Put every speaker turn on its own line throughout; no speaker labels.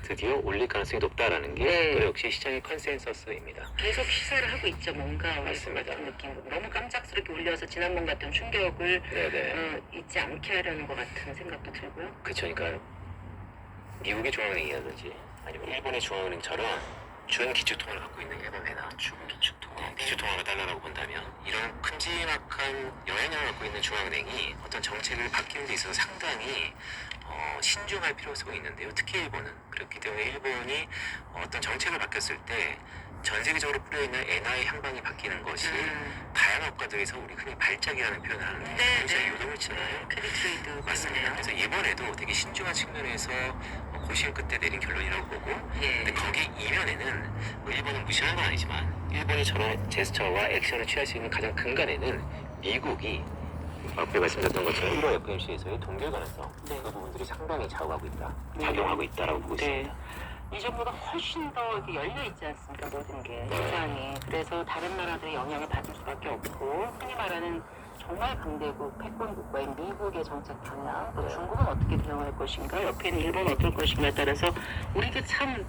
드디어 올릴 가능성이 높다라는 게
네.
또 역시 시장의 컨센서스입니다.
계속 시사를 하고 있죠. 뭔가
맞습니다.
같은 느낌. 너무 깜짝스럽게 올려서 지난번 같은 충격을
네네.
잊지 않게 하려는 것 같은 생각도 들고요.
그쵸. 그러니까 미국의 중앙은행이라든지 아니면 일본의 중앙은행처럼 준 기축통화를 갖고 있는 일본회나 준 기축통화, 기축통화가 달러라고 본다면 이런 큼지막한 영향력을 갖고 있는 중앙은행이 어떤 정책을 바뀌는 데 있어서 상당히 신중할 필요성이 있는데요. 특히 일본은 그렇기 때문에 일본이 어떤 정책을 바뀌었을 때 전 세계적으로 뿌려있는 엔화의 향방이 바뀌는 것이 다양한 국가들에서 우리 흔히 발작이라는 표현을 하는데 굉장히 요동을 치나요?
크리 트레이드
맞습니다. 그래서 이번에도 되게 신중한 측면에서 고심 끝에 내린 결론이라고 보고, 근데 거기 이면에는 일본은 무시하는 건 아니지만 일본이 저런 제스처와 액션을 취할 수 있는 가장 근간에는 미국이 앞에 말씀드렸던 것처럼 1호 FOMC에서의 동결 가능성, 그 부분들이 상당히 작용하고 있다, 작용하고 있다라고 보고 있습니다.
이전보다 훨씬 더 이렇게 열려 있지 않습니까? 모든 게 시장이. 그래서 다른 나라들의 영향을 받을 수밖에 없고, 흔히 말하는 정말 강대국, 패권 국가인 미국의 정책 방향, 또 중국은 어떻게 대응할 것인가, 옆에는 일본은 어떨 것인가에 따라서 우리도 참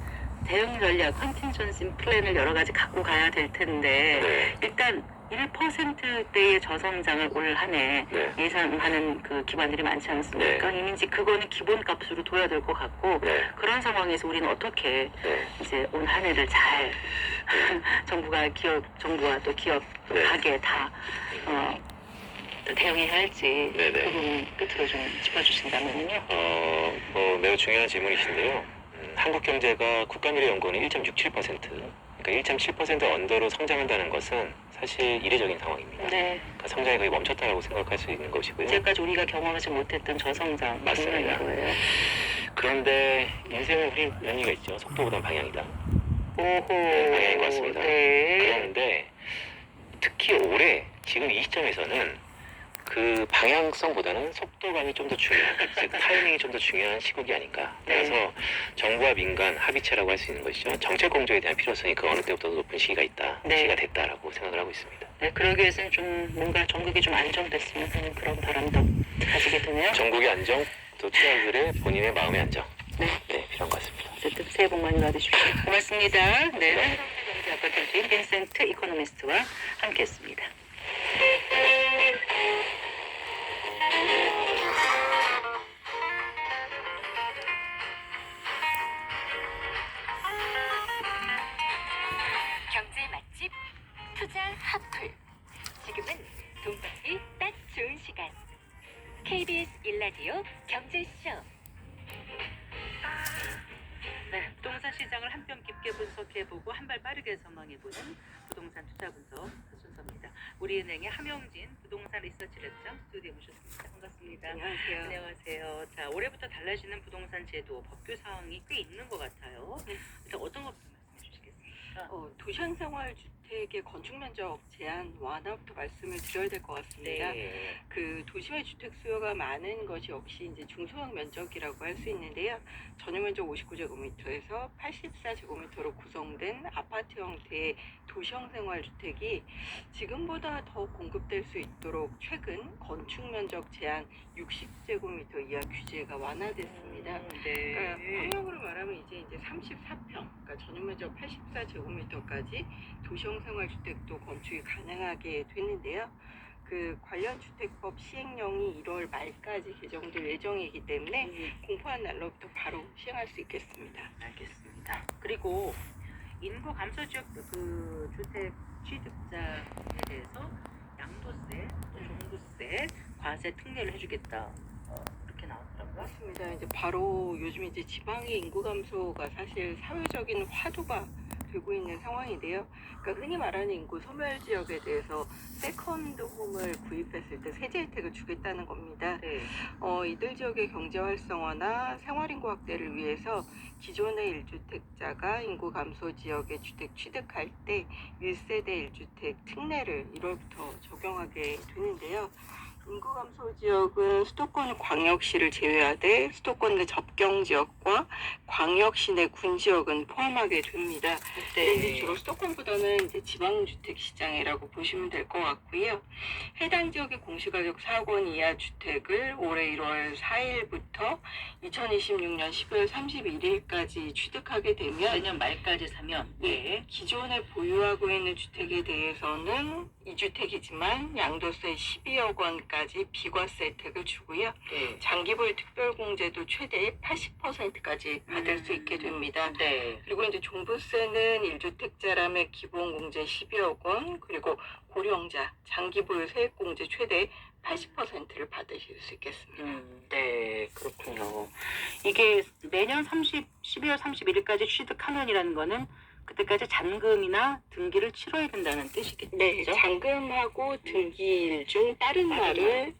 대응 전략, 컨틴전시 플랜을 여러 가지 갖고 가야 될 텐데, 일단 1%대의 저성장을 올 한 해 예상하는 그 기관들이 많지 않습니까? 이미 이제 그거는 기본값으로 둬야 될 것 같고, 그런 상황에서 우리는 어떻게 이제 올 한 해를 잘 정부와 또 기업, 또 가게 다 또 대응해야 할지 그 부분 끝으로 좀 짚어주신다면요.
매우 중요한 질문이신데요. 한국 경제가 국가미래연구원은 1.67%, 그러니까 1.7% 언더로 성장한다는 것은 사실 이례적인 상황입니다. 그러니까 성장이 거의 멈췄다라고 생각할 수 있는 것이고요.
이제까지 우리가 경험하지 못했던 저성장
맞습니다.
거예요.
그런데 인생은 우리 의미가 있죠. 속도보다 방향이다.
오호.
방향인 것 같습니다.
네.
그런데 특히 올해 지금 이 시점에서는 그 방향성보다는 속도감이 좀 더 중요한, 즉 타이밍이 좀 더 중요한 시국이 아닌가. 그래서 정부와 민간 합의체라고 할 수 있는 것이죠. 정책 공조에 대한 필요성이 그 어느 때보다도 높은 시기가 있다, 시기가 됐다라고 생각을 하고 있습니다.
네, 그러기 위해서는 좀 뭔가 전국이 좀 안정됐으면 하는 그런 바람도 가지게 되네요.
전국의 안정, 또 투자자들의 본인의 마음의 안정, 필요한 것 같습니다.
어쨌든 새해 복 많이 받으십시오. 고맙습니다. 네, 경제학과 교수인 빈센트 이코노미스트와 함께했습니다.
경제 맛집 투자 핫플. 지금은 돈 받기 딱 좋은 시간. KBS 1라디오 경제쇼.
네, 부동산 시장을 한뼘 깊게 분석해보고 한 발 빠르게 전망해보는 부동산 투자 분석 순서입니다. 우리은행의 함영진 부동산 리서치랩장 스튜디오에 모셨습니다. 반갑습니다.
안녕하세요.
안녕하세요. 자, 올해부터 달라지는 부동산 제도 법규 사항이 꽤 있는 것 같아요. 일단 어떤 것부터 말씀해 주시겠습니까?
도시환생활주택의 건축면적 제한 완화부터 말씀을 드려야 될 것 같습니다. 그 도심의 주택 수요가 많은 것이 역시 이제 중소형 면적이라고 할 수 있는데요. 전용 면적 59제곱미터에서 84제곱미터로 구성된 아파트 형태의 도시형 생활주택이 지금보다 더 공급될 수 있도록 최근 건축 면적 제한 60제곱미터 이하 규제가 완화됐습니다. 그러니까 평형으로 말하면 이제 34평, 그러니까 전용 면적 84제곱미터까지 도시형 생활주택도 건축이 가능하게 됐는데요. 그 관련 주택법 시행령이 1월 말까지 개정될 예정이기 때문에 공포한 날로부터 바로 시행할 수 있겠습니다.
알겠습니다. 그리고 인구 감소 지역 그 주택 취득자에 대해서 양도세, 또 종부세, 과세 특례를 해주겠다. 이렇게 나왔더라고요.
맞습니다. 이제 바로 요즘 이제 지방의 인구 감소가 사실 사회적인 화두가 되고 있는 상황인데요. 그러니까 흔히 말하는 인구 소멸 지역에 대해서 세컨드 홈을 구입했을 때 세제 혜택을 주겠다는 겁니다. 이들 지역의 경제 활성화나 생활 인구 확대를 위해서 기존의 1주택자가 인구 감소 지역에 주택 취득할 때 1세대 1주택 특례를 1월부터 적용하게 되는데요. 인구 감소 지역은 수도권 광역시를 제외하되 수도권 내 접경 지역과 광역시 내 군 지역은 포함하게 됩니다. 근데 주로 수도권보다는 이제 지방주택 시장이라고 보시면 될 것 같고요. 해당 지역의 공시가격 4억 원 이하 주택을 올해 1월 4일부터 2026년 12월 31일까지 취득하게 되면
내년 말까지 사면
기존에 보유하고 있는 주택에 대해서는 2주택이지만 양도세 12억 원까지 비과세 혜택을 주고요. 장기보유 특별공제도 최대 80%까지 받을 수 있게 됩니다. 그리고 이제 종부세는 1주택자라면 기본공제 12억 원, 그리고 고령자 장기보유 세액공제 최대 80%를 받으실 수 있겠습니다.
네, 그렇군요. 이게 내년 12월 31일까지 취득하면이라는 거는 그때까지 잔금이나 등기를 치러야 된다는 뜻이겠죠?
네, 잔금하고 등기일 중 다른 날을